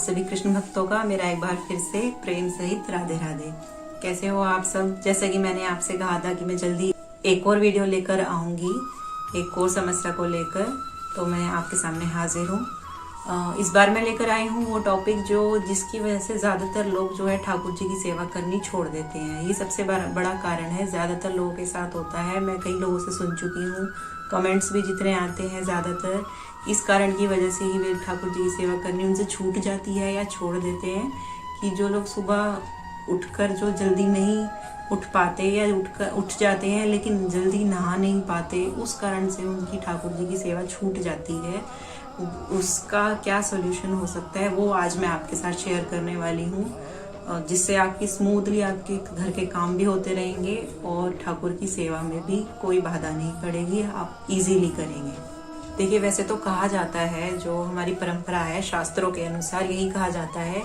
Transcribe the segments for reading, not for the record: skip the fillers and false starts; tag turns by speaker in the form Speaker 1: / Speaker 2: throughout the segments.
Speaker 1: सभी कृष्ण भक्तों का मेरा एक बार फिर से प्रेम सहित राधे राधे। कैसे हो आप सब? जैसा कि मैंने आपसे कहा था कि मैं जल्दी एक और वीडियो लेकर आऊंगी, एक और समस्या को लेकर, तो मैं आपके सामने हाजिर हूँ। इस बार मैं लेकर आई हूँ वो टॉपिक जिसकी वजह से ज़्यादातर लोग जो है ठाकुर जी की सेवा करनी छोड़ देते हैं। ये सबसे बड़ा कारण है, ज़्यादातर लोगों के साथ होता है। मैं कई लोगों से सुन चुकी हूँ, कमेंट्स भी जितने आते हैं ज़्यादातर इस कारण की वजह से ही वे ठाकुर जी की सेवा करनी उनसे छूट जाती है या छोड़ देते हैं। कि जो लोग सुबह उठकर जो जल्दी नहीं उठ पाते या उठ जाते हैं लेकिन जल्दी नहा नहीं पाते, उस कारण से उनकी ठाकुर जी की सेवा छूट जाती है। उसका क्या सॉल्यूशन हो सकता है वो आज मैं आपके साथ शेयर करने वाली हूँ, जिससे आपकी स्मूथली आपके घर के काम भी होते रहेंगे और ठाकुर की सेवा में भी कोई बाधा नहीं पड़ेगी, आप इजीली करेंगे। देखिए, वैसे तो कहा जाता है, जो हमारी परंपरा है शास्त्रों के अनुसार यही कहा जाता है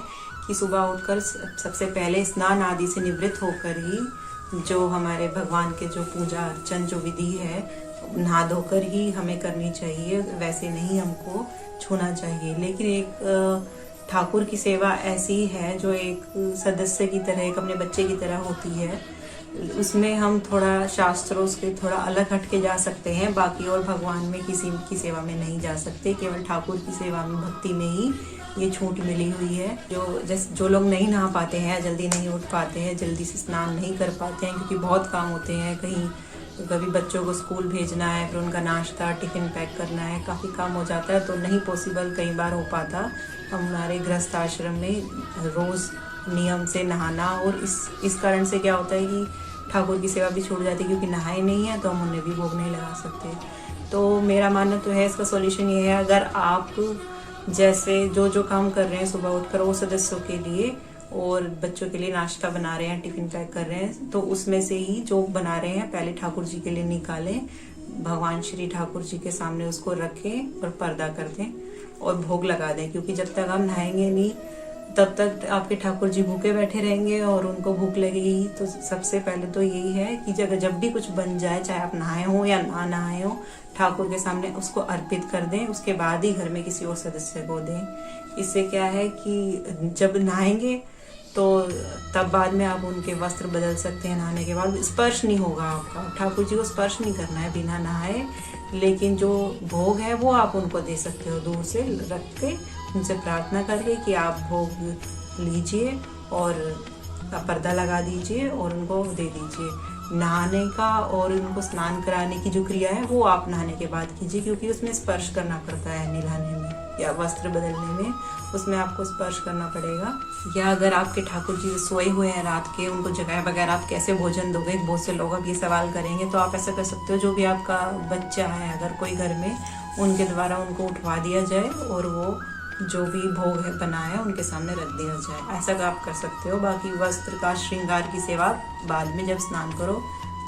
Speaker 1: कि सुबह उठकर सबसे पहले स्नान आदि से निवृत्त होकर ही जो हमारे भगवान के जो पूजा अर्चन जो विधि है नहा धोकर ही हमें करनी चाहिए, वैसे नहीं हमको छूना चाहिए। लेकिन एक ठाकुर की सेवा ऐसी है जो एक सदस्य की तरह, एक अपने बच्चे की तरह होती है। उसमें हम थोड़ा शास्त्रों से थोड़ा अलग हट के जा सकते हैं, बाकी और भगवान में किसी की सेवा में नहीं जा सकते। केवल ठाकुर की सेवा में, भक्ति में ही ये छूट मिली हुई है। जो लोग नहीं नहा पाते हैं, जल्दी नहीं उठ पाते हैं, जल्दी से स्नान नहीं कर पाते हैं क्योंकि बहुत काम होते हैं, कभी बच्चों को स्कूल भेजना है, फिर उनका नाश्ता टिफिन पैक करना है, काफ़ी काम हो जाता है, तो नहीं पॉसिबल कई बार हो पाता हमारे गृहस्थ आश्रम में रोज़ नियम से नहाना। और इस कारण से क्या होता है कि ठाकुर की सेवा भी छूट जाती है, क्योंकि नहाए नहीं है तो हम उन्हें भी भोग नहीं लगा सकते। तो मेरा मानना तो है, इसका सॉल्यूशन ये है, अगर आप जैसे जो काम कर रहे हैं सुबह उठकर वो सदस्यों के लिए और बच्चों के लिए नाश्ता बना रहे हैं, टिफिन पैक कर रहे हैं, तो उसमें से ही जो बना रहे हैं पहले ठाकुर जी के लिए निकालें, भगवान श्री ठाकुर जी के सामने उसको रखें और पर्दा कर दें और भोग लगा दें। क्योंकि जब तक आप नहाएंगे नहीं तब तक आपके ठाकुर जी भूखे बैठे रहेंगे और उनको भूख लगेगी। तो सबसे पहले तो यही है कि जब भी कुछ बन जाए, चाहे आप नहाए हो या ना नहाए हो, ठाकुर के सामने उसको अर्पित कर दें, उसके बाद ही घर में किसी और सदस्य को दें। इससे क्या है कि जब नहाएंगे तो तब बाद में आप उनके वस्त्र बदल सकते हैं। नहाने के बाद स्पर्श नहीं होगा आपका, ठाकुर जी को स्पर्श नहीं करना है बिना नहाए, लेकिन जो भोग है वो आप उनको दे सकते हो, दूर से रख के उनसे प्रार्थना करके कि आप भोग लीजिए और पर्दा लगा दीजिए और उनको दे दीजिए। नहाने का और उनको स्नान कराने की जो क्रिया है वो आप नहाने के बाद कीजिए, क्योंकि उसमें स्पर्श करना पड़ता है नहलाने में या वस्त्र बदलने में, उसमें आपको स्पर्श करना पड़ेगा। या अगर आपके ठाकुर जी सोए हुए हैं रात के, उनको जगाए बगैर आप कैसे भोजन दोगे? बहुत से लोग अब ये सवाल करेंगे, तो आप ऐसा कर सकते हो, जो भी आपका बच्चा है अगर कोई घर में, उनके द्वारा उनको उठवा दिया जाए और वो जो भी भोग है बना है उनके सामने रख दिया जाए, ऐसा आप कर सकते हो। बाकी वस्त्र का श्रृंगार की सेवा बाद में जब स्नान करो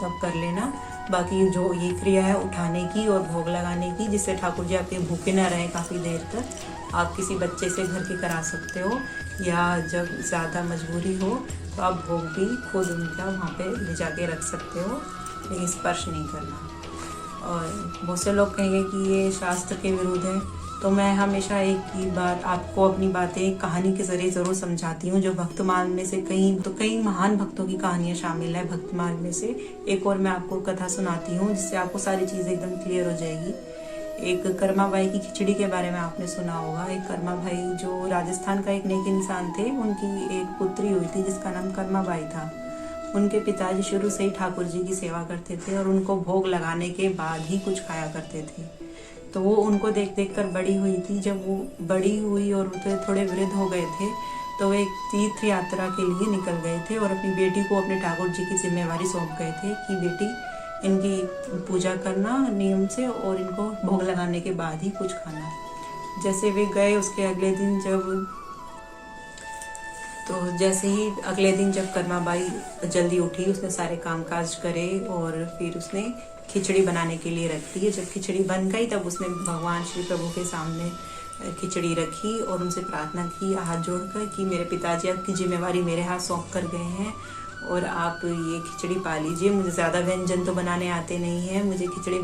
Speaker 1: तब कर लेना। बाकी जो ये क्रिया है उठाने की और भोग लगाने की, जिससे ठाकुर जी आपके भूखे न रहें काफ़ी देर तक, आप किसी बच्चे से घर के करा सकते हो, या जब ज़्यादा मजबूरी हो तो आप भोग भी खुद उनका वहाँ पे ले जाके रख सकते हो, लेकिन स्पर्श नहीं करना। और बहुत से लोग कहेंगे कि ये शास्त्र के विरुद्ध है, तो मैं हमेशा एक ही बात आपको अपनी बातें कहानी के जरिए ज़रूर समझाती हूँ। जो भक्तमाल में से कई महान भक्तों की कहानियाँ शामिल है भक्तमाल में से। एक और मैं आपको कथा सुनाती हूँ जिससे आपको सारी चीज़ें एकदम क्लियर हो जाएगी। एक कर्मा बाई की खिचड़ी के बारे में आपने सुना होगा। एक कर्मा भाई जो राजस्थान का एक नेक इंसान थे, उनकी एक पुत्री हुई थी जिसका नाम कर्मा बाई था। उनके पिताजी शुरू से ही ठाकुर जी की सेवा करते थे और उनको भोग लगाने के बाद ही कुछ खाया करते थे। तो वो उनको देख देख कर बड़ी हुई थी। जब वो बड़ी हुई और थोड़े वृद्ध हो गए थे तो वे एक तीर्थ यात्रा के लिए निकल गए थे और अपनी बेटी को अपने ठाकुर जी की जिम्मेवारी सौंप गए थे कि बेटी इनकी पूजा करना नियम से और इनको भोग लगाने के बाद ही कुछ खाना। जैसे वे गए उसके अगले दिन अगले दिन जब कर्मा बाई जल्दी उठी, उसने सारे कामकाज करे और फिर उसने खिचड़ी बनाने के लिए रख दी। जब खिचड़ी बन गई तब उसने भगवान श्री प्रभु के सामने खिचड़ी रखी और उनसे प्रार्थना की हाथ जोड़कर कि मेरे पिताजी आपकी जिम्मेवारी मेरे हाथ सौंप कर गए हैं और आप ये खिचड़ी पा लीजिए। मुझे ज़्यादा व्यंजन तो बनाने आते नहीं हैं, मुझे खिचड़ी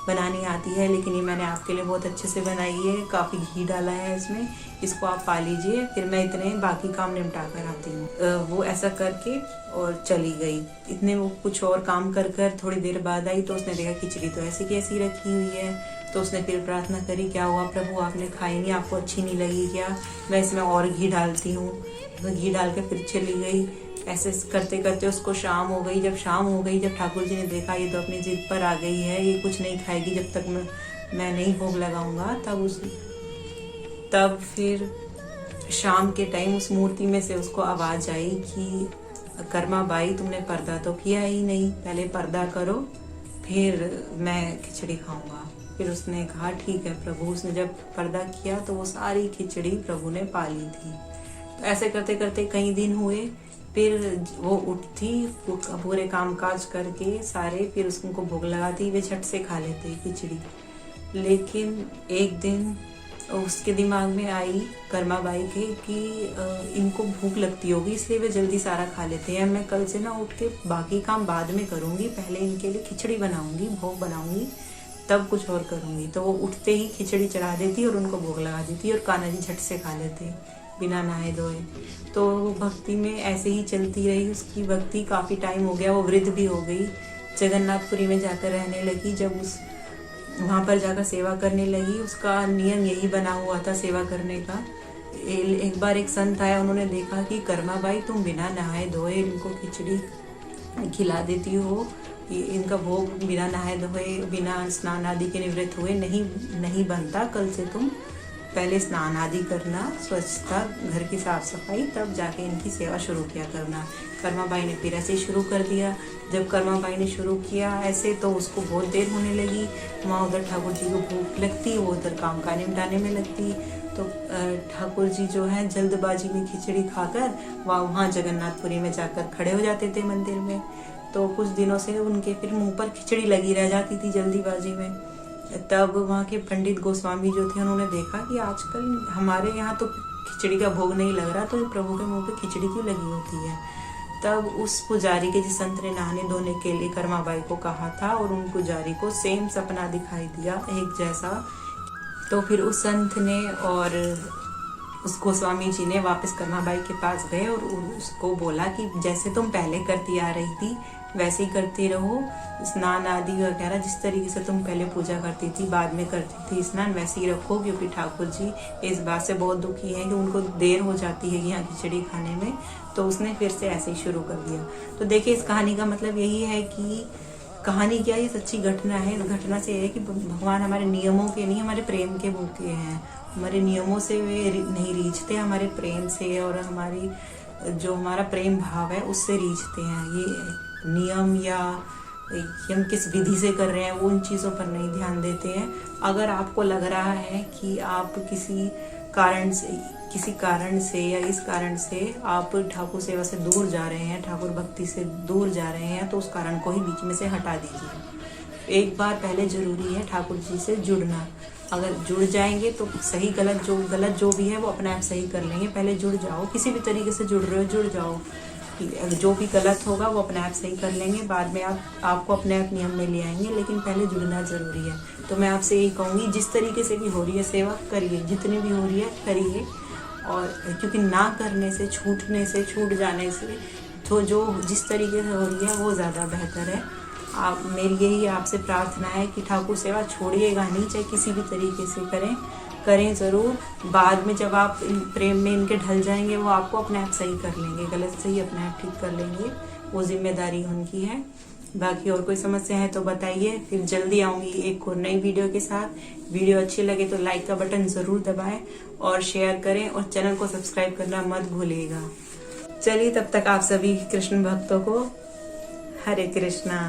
Speaker 1: बनानी आती है, लेकिन ये मैंने आपके लिए बहुत अच्छे से बनाई है, काफ़ी घी डाला है इसमें, इसको आप पा लीजिए, फिर मैं इतने बाकी काम निपटा कर आती हूँ। वो ऐसा करके और चली गई। इतने वो कुछ और काम कर कर थोड़ी देर बाद आई तो उसने देखा खिचड़ी तो ऐसी की ऐसी रखी हुई है। तो उसने फिर प्रार्थना करी, क्या हुआ प्रभु, आपने खाई नहीं, आपको अच्छी नहीं लगी क्या, मैं इसमें और घी डालती हूँ। तो घी डाल के फिर चली गई। ऐसे करते करते उसको शाम हो गई। जब शाम हो गई, जब ठाकुर जी ने देखा ये तो अपनी जिद पर आ गई है, ये कुछ नहीं खाएगी जब तक मैं नहीं भोग लगाऊंगा, तब फिर शाम के टाइम उस मूर्ति में से उसको आवाज आई कि कर्मा बाई, तुमने पर्दा तो किया ही नहीं, पहले पर्दा करो फिर मैं खिचड़ी खाऊंगा। फिर उसने कहा ठीक है प्रभु। उसने जब पर्दा किया तो वो सारी खिचड़ी प्रभु ने पा ली थी। तो ऐसे करते करते कई दिन हुए। फिर वो उठती, पूरे काम काज करके सारे, फिर उसको भोग लगाती, वे झट से खा लेते खिचड़ी। लेकिन एक दिन उसके दिमाग में आई कर्मा बाई के कि इनको भूख लगती होगी, इसलिए वे जल्दी सारा खा लेते हैं। मैं कल से ना उठ के बाकी काम बाद में करूंगी, पहले इनके लिए खिचड़ी बनाऊंगी, भोग बनाऊंगी, तब कुछ और करूंगी। तो वो उठते ही खिचड़ी चढ़ा देती और उनको भोग लगा देती और कान्हा जी झट से खा लेते बिना नहाए धोए। तो भक्ति में ऐसे ही चलती रही उसकी भक्ति। काफी टाइम हो गया, वो वृद्ध भी हो गई, जगन्नाथपुरी में जाकर रहने लगी। जब वहां पर जाकर सेवा करने लगी, उसका नियम यही बना हुआ था सेवा करने का। एक बार एक संत आया, उन्होंने देखा कि कर्मा बाई तुम बिना नहाए धोए इनको खिचड़ी खिला देती हो, इनका भोग बिना नहाए धोए, बिना स्नान आदि के निवृत्त हुए नहीं बनता। कल से तुम पहले स्नान आदि करना, स्वच्छता, घर की साफ सफाई, तब जाके इनकी सेवा शुरू किया करना। कर्मा बाई ने फिर ऐसे ही शुरू कर दिया। जब कर्मा बाई ने शुरू किया ऐसे, तो उसको बहुत देर होने लगी। वहाँ उधर ठाकुर जी को भूख लगती, वो उधर काम का निपटाने में लगती। तो ठाकुर जी जो है जल्दबाजी में खिचड़ी खाकर वहाँ जगन्नाथपुरी में जाकर खड़े हो जाते थे मंदिर में। तो कुछ दिनों से उनके फिर मुंह पर खिचड़ी लगी रह जाती थी जल्दीबाजी में। तब वहाँ के पंडित गोस्वामी जो थे, उन्होंने देखा कि आजकल हमारे यहाँ तो खिचड़ी का भोग नहीं लग रहा, तो प्रभु के मुंह पे खिचड़ी क्यों लगी होती है। तब उस पुजारी के, जिस संत ने नहाने धोने के लिए कर्मा बाई को कहा था, और उन पुजारी को सेम सपना दिखाई दिया एक जैसा। तो फिर उस संत ने और उस गोस्वामी जी ने वापस कर्मा बाई के पास गए और उसको बोला कि जैसे तुम पहले करती आ रही थी वैसे ही करती रहो, स्नान आदि वगैरह जिस तरीके से तुम पहले पूजा करती थी, बाद में करती थी स्नान, वैसे ही रखो। क्योंकि ठाकुर जी इस बात से बहुत दुखी हैं कि उनको देर हो जाती है यहाँ खिचड़ी खाने में। तो उसने फिर से ऐसे ही शुरू कर दिया। तो देखिए, इस कहानी का मतलब यही है कि कहानी क्या, ये सच्ची घटना है। इस घटना से है कि भगवान हमारे नियमों के नहीं, हमारे प्रेम के भूखे हैं। हमारे नियमों से वे नहीं रीझते, हमारे प्रेम से और हमारी जो हमारा प्रेम भाव है उससे रीझते हैं। ये नियम या हम किस विधि से कर रहे हैं वो उन चीज़ों पर नहीं ध्यान देते हैं। अगर आपको लग रहा है कि आप किसी कारण से या इस कारण से आप ठाकुर सेवा से दूर जा रहे हैं, ठाकुर भक्ति से दूर जा रहे हैं, तो उस कारण को ही बीच में से हटा दीजिए। एक बार पहले जरूरी है ठाकुर जी से जुड़ना। अगर जुड़ जाएंगे तो सही गलत जो भी है वो अपने आप सही कर लेंगे। पहले जुड़ जाओ, किसी भी तरीके से जुड़ रहे हो जुड़ जाओ, जो भी गलत होगा वो अपने आप सही कर लेंगे। बाद में आपको अपने आप नियम में ले आएंगे, लेकिन पहले जुड़ना जरूरी है। तो मैं आपसे यही कहूँगी, जिस तरीके से भी हो रही है सेवा करिए, जितनी भी हो रही है करिए। और क्योंकि ना करने से, छूट जाने से, तो जो जिस तरीके से हो रही है वो ज़्यादा बेहतर है। मेरी यही आपसे प्रार्थना है कि ठाकुर सेवा छोड़िएगा नहीं, चाहे किसी भी तरीके से करें ज़रूर। बाद में जब आप प्रेम में इनके ढल जाएंगे, वो आपको अपने आप सही कर लेंगे, गलत सही अपने आप ठीक कर लेंगे। वो जिम्मेदारी उनकी है। बाकी और कोई समस्या है तो बताइए, फिर जल्दी आऊँगी एक और नई वीडियो के साथ। वीडियो अच्छी लगे तो लाइक का बटन ज़रूर दबाएं और शेयर करें, और चैनल को सब्सक्राइब करना मत भूलिएगा। चलिए, तब तक आप सभी कृष्ण भक्तों को हरे कृष्णा।